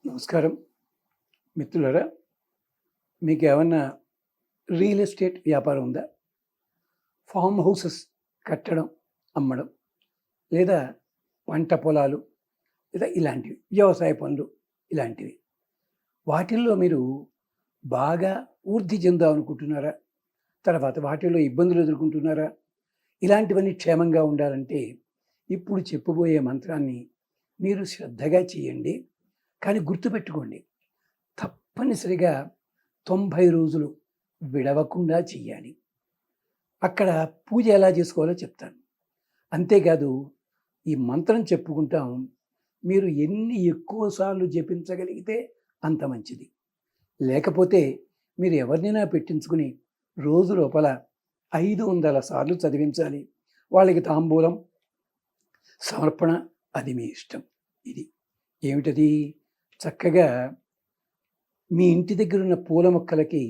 నమస్కారం మిత్రులారా. మీకు ఏమన్నా రియల్ ఎస్టేట్ వ్యాపారం ఉందా? ఫామ్ హౌసెస్ కట్టడం, అమ్మడం, లేదా పంట పొలాలు, లేదా ఇలాంటివి వ్యవసాయ పనులు ఇలాంటివి. వాటిల్లో మీరు బాగా వృద్ధి చెందాలనుకుంటున్నారా? తర్వాత వాటిల్లో ఇబ్బందులు ఎదుర్కొంటున్నారా? ఇలాంటివన్నీ క్షేమంగా ఉండాలంటే ఇప్పుడు చెప్పబోయే మంత్రాన్ని మీరు శ్రద్ధగా చేయండి. కానీ గుర్తుపెట్టుకోండి, తప్పనిసరిగా 90 రోజులు విడవకుండా చెయ్యాలి. అక్కడ పూజ ఎలా చేసుకోవాలో చెప్తాను. అంతేకాదు, ఈ మంత్రం చెప్పుకుంటాం. మీరు ఎన్ని ఎక్కువ సార్లు జపించగలిగితే అంత మంచిది. లేకపోతే మీరు ఎవరినైనా పెట్టించుకుని రోజు లోపల 500 సార్లు చదివించాలి. వాళ్ళకి తాంబూలం సమర్పణ, అది మీ ఇష్టం. ఇది ఏమిటది? చక్కగా మీ ఇంటి దగ్గర ఉన్న పూల మొక్కలకి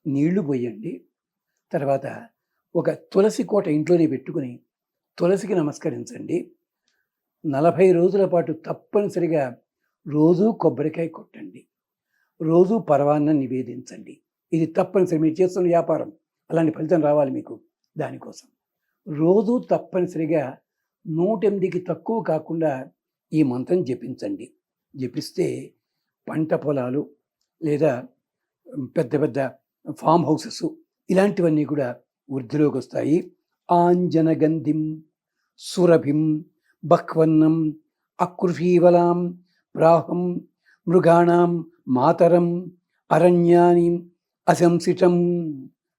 నీళ్లు పోయండి. తర్వాత ఒక తులసి కోట ఇంట్లోనే పెట్టుకుని తులసికి నమస్కరించండి. 40 రోజుల పాటు తప్పనిసరిగా రోజూ కొబ్బరికాయ కొట్టండి. రోజూ పరవాన్నం నివేదించండి. ఇది తప్పనిసరి. మీరు చేస్తున్న వ్యాపారం అలాంటి ఫలితం రావాలి మీకు. దానికోసం రోజూ తప్పనిసరిగా 108కి తక్కువ కాకుండా ఈ మంత్రం జపించండి. జపిస్తే పంట పొలాలు లేదా పెద్ద పెద్ద ఫామ్ హౌసెస్ ఇలాంటివన్నీ కూడా వృద్ధిలోకి వస్తాయి. ఆంజనగంధిం సురభిం బహ్వన్నం అకృషీవలాం ప్రాహం మృగాణం మాతరం అరణ్యాని అశంసిటం.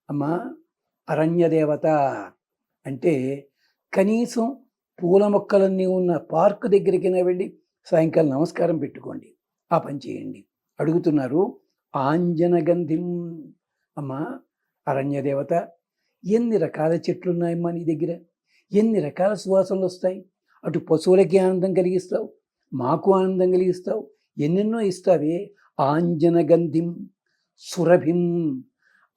అమ్మా, అరణ్యదేవత అంటే కనీసం పూల మొక్కలన్నీ ఉన్న పార్కు దగ్గరికైనా వెళ్ళి సాయంకాలం నమస్కారం పెట్టుకోండి. ఆ పని చేయండి. అడుగుతున్నారు ఆంజనగంధిం. అమ్మా, అరణ్యదేవత, ఎన్ని రకాల చెట్లు ఉన్నాయమ్మా నీ దగ్గర? ఎన్ని రకాల సువాసనలు వస్తాయి? అటు పశువులకి ఆనందం కలిగిస్తావు, మాకు ఆనందం కలిగిస్తావు, ఎన్నెన్నో ఇస్తావే. ఆంజనగంధిం సురభిం.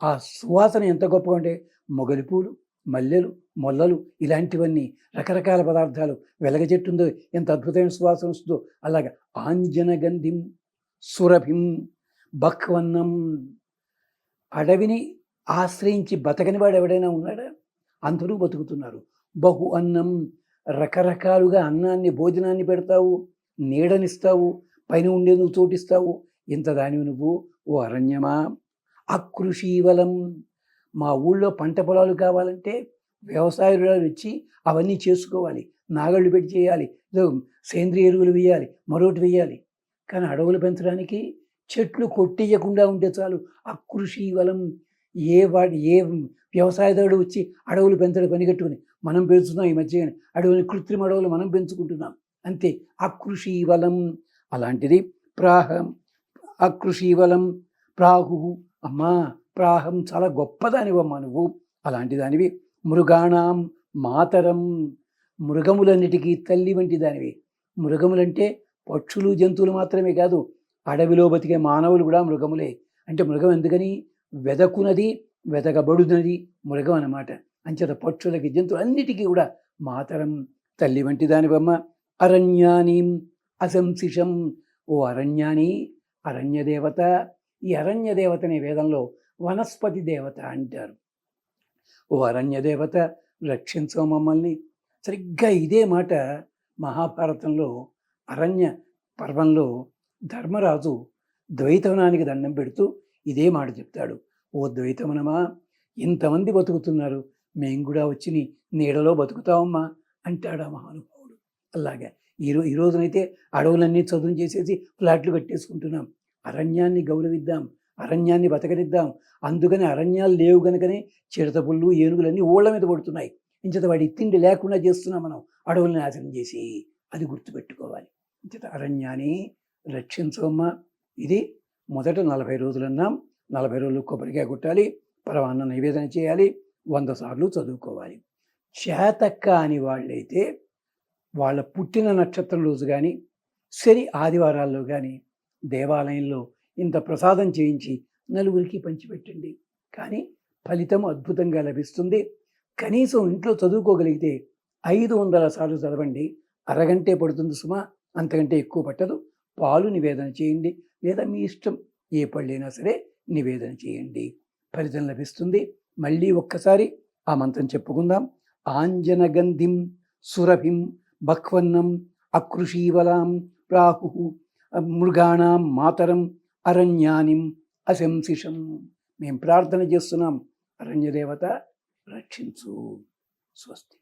ఆ సువాసన ఎంత గొప్పగా ఉంటే మొగలి పూలు, మల్లెలు, మొల్లలు ఇలాంటివన్నీ రకరకాల పదార్థాలు. వెలగ చెట్టు ఉందో ఎంత అద్భుతమైన సువాసన వస్తుందో అలాగా ఆంజనగంధిం సురభిం బహ్వన్నం. అడవిని ఆశ్రయించి బతకని వాడు ఎవడైనా ఉన్నాడా? అందరూ బతుకుతున్నారు. బహు అన్నం, రకరకాలుగా అన్నాన్ని భోజనాన్ని పెడతావు, నీడనిస్తావు, పైన ఉండేందుకు చోటిస్తావు. ఇంత దానివి నువ్వు ఓ అరణ్యమా. అకృషీవలం, మా ఊళ్ళో పంట పొలాలు కావాలంటే వ్యవసాయులు వచ్చి అవన్నీ చేసుకోవాలి. నాగళ్ళు పెట్టి చేయాలి, సేంద్రియ ఎరువులు వేయాలి, మరొకటి వేయాలి. కానీ అడవులు పెంచడానికి చెట్లు కొట్టేయకుండా ఉంటే చాలు. అకృషీవలం. ఏ వ్యవసాయదారుడు వచ్చి అడవులు పెంచడం పనిగట్టుకుని మనం పెంచుతున్నాం. ఈ మధ్య అడవులు, కృత్రిమ అడవులు మనం పెంచుకుంటున్నాం అంతే. అకృషీవలం. అలాంటిది ప్రాహం అకృషీవలం ప్రాహు. అమ్మా, ప్రాహం చాలా గొప్పదానివమ్మా నువ్వు. అలాంటి దానివి. మృగాణం మాతరం, మృగములన్నిటికీ తల్లి వంటి దానివి. మృగములంటే పక్షులు జంతువులు మాత్రమే కాదు, అడవిలో బతికే మానవులు కూడా మృగములే. అంటే మృగం ఎందుకని? వెదకునది, వెదకబడునది మృగం అన్నమాట. అంచేత పక్షులకి, జంతువులు అన్నిటికీ కూడా మాతరం, తల్లి వంటి దానివమ్మ. అరణ్యాని అశంసిషం. ఓ అరణ్యాని, అరణ్యదేవత. ఈ అరణ్యదేవతనే వేదంలో వనస్పతి దేవత అంటారు. ఓ అరణ్యదేవత, రక్షించు మమ్మల్ని. సరిగ్గా ఇదే మాట మహాభారతంలో అరణ్య పర్వంలో ధర్మరాజు ద్వైతవనానికి దండం పెడుతూ ఇదే మాట చెప్తాడు. ఓ ద్వైతవనమా, ఇంతమంది బతుకుతున్నారు, మేము కూడా వచ్చి నీ నీడలో బతుకుతామమ్మా అంటాడు ఆ మహానుభావుడు. అలాగే ఈ రోజునైతే అడవులన్నీ చదును చేసేసి ఫ్లాట్లు కట్టేసుకుంటున్నాం. అరణ్యాన్ని గౌరవిద్దాం, అరణ్యాన్ని బతకనిద్దాం. అందుకని అరణ్యాలు లేవు కనుకనే చిరతపుళ్ళు, ఏనుగులన్నీ ఊళ్ళ మీద పడుతున్నాయి. ఇంచేత వాడి తిండి లేకుండా చేస్తున్నాం మనం అడవుల్ని నాశనం చేసి. అది గుర్తుపెట్టుకోవాలి. ఇంచేత అరణ్యాన్ని రక్షించవమ్మా. ఇది మొదట 40 రోజులు అన్నాం. 40 రోజులు కొబ్బరికాయ కొట్టాలి, పరమాన్న నైవేదన చేయాలి, 100 సార్లు చదువుకోవాలి. చేతకాని వాళ్ళైతే వాళ్ళ పుట్టిన నక్షత్రం రోజు కానీ, శని ఆదివారాల్లో కానీ దేవాలయంలో ఇంత ప్రసాదం చేయించి నలుగురికి పంచిపెట్టండి. కానీ ఫలితం అద్భుతంగా లభిస్తుంది. కనీసం ఇంట్లో చదువుకోగలిగితే 500 సార్లు చదవండి. అరగంటే పడుతుంది సుమా, అంతకంటే ఎక్కువ పట్టదు. పాలు నివేదన చేయండి, లేదా మీ ఇష్టం ఏ పళ్ళైనా సరే నివేదన చేయండి, ఫలితం లభిస్తుంది. మళ్ళీ ఒక్కసారి ఆ మంత్రం చెప్పుకుందాం. ఆంజనగంధిం సురభిం బక్వన్నం అకృషీవలాం ప్రాహు మృగాణాం మాతరం అరణ్యానిం అశంసిషం. మేము ప్రార్థన చేస్తున్నాం, అరణ్యదేవత రక్షించు. స్వస్తి.